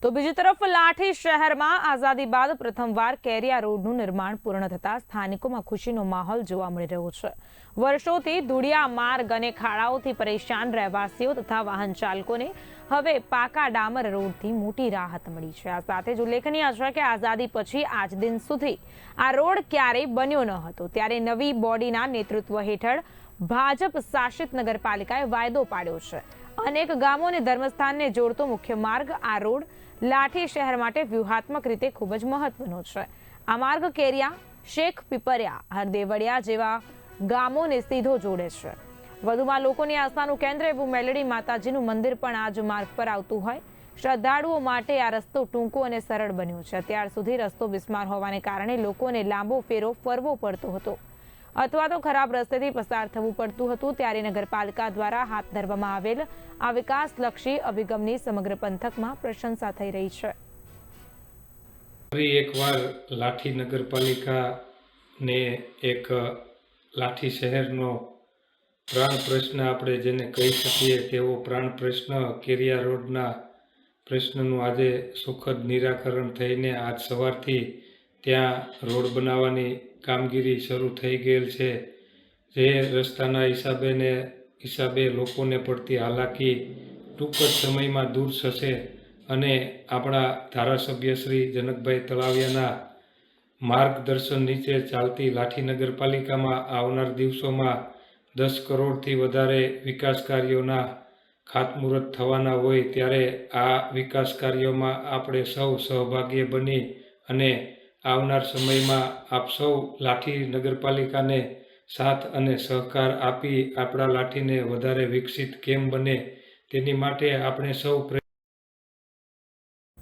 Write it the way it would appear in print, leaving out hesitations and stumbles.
તો બીજી તરફ લાઠી શહેરમાં આઝાદી બાદ પ્રથમવાર કેરિયા રોડનું નિર્માણ પૂર્ણ થતા સ્થાનિકોમાં ખુશીનો માહોલ જોવા મળી રહ્યો છે। વર્ષોથી ધૂળિયા માર્ગ અને ખાડાઓથી પરેશાન રહેવાસીઓ તથા વાહન ચાલકોને હવે પાકા ડામર રોડથી મોટી રાહત મળી છે। આ સાથે જ ઉલ્લેખનીય છે કે આઝાદી પછી આજ દિન સુધી આ રોડ ક્યારેય બન્યો ન હતો, ત્યારે નવી બોડીના નેતૃત્વ હેઠળ ભાજપ શાસિત નગરપાલિકાએ વાયદો પાડ્યો છે। અનેક ગામો અને ધર્મસ્થાનને જોડતો મુખ્ય માર્ગ આ રોડ લાઠી શહેર માટે વ્યૂહાત્મક રીતે ખૂબ જ મહત્વનો છે। આ માર્ગ કેરિયા, શેખ પીપરિયા, હરદેવડિયા જેવા ગામોને સીધો જોડે છે। વધુમાં લોકોની આસ્થાનું કેન્દ્ર એવું મેલડી માતાજીનું મંદિર પણ આ જ માર્ગ પર આવતું હોય શ્રદ્ધાળુઓ માટે આ રસ્તો ટૂંકો અને સરળ બન્યો છે। અત્યાર સુધી રસ્તો બિસ્માર હોવાને કારણે લોકોને લાંબો ફેરો ફરવો પડતો હતો અથવા તો ખરાબ રસ્તેથી પસાર થવું પડતું હતું, ત્યારે નગરપાલિકા દ્વારા હાથ ધરવામાં આવેલ આ વિકાસલક્ષી અભિગમની સમગ્ર પંથકમાં પ્રશંસા થઈ રહી છે। ફરી એકવાર લાઠી નગરપાલિકાને એક લાઠી શહેરનો પ્રાણ પ્રશ્ન આપણે જેને કહી શકીએ તેવો પ્રાણ પ્રશ્ન કેરિયા રોડના પ્રશ્નનું આજે સુખદ નિરાકરણ થઈને આજ સવારથી ત્યાં રોડ બનાવવાની કામગીરી શરૂ થઈ ગયેલ છે। જે રસ્તાના હિસાબે લોકોને પડતી હાલાકી ટૂંક જ સમયમાં દૂર થશે અને આપણા ધારાસભ્ય શ્રી જનકભાઈ તળાવિયાના માર્ગદર્શન નીચે ચાલતી લાઠી નગરપાલિકામાં આવનાર દિવસોમાં 10 કરોડથી વધારે વિકાસ કાર્યોના ખાતમુહૂર્ત થવાના હોય, ત્યારે આ વિકાસ કાર્યોમાં આપણે સૌ સહભાગી બની અને આવનાર સમયમાં આપ સૌ લાઠી નગરપાલિકાને સાથ અને સહકાર આપી આપણા લાઠીને વધારે વિકસિત કેમ બને તેની માટે આપણે સૌ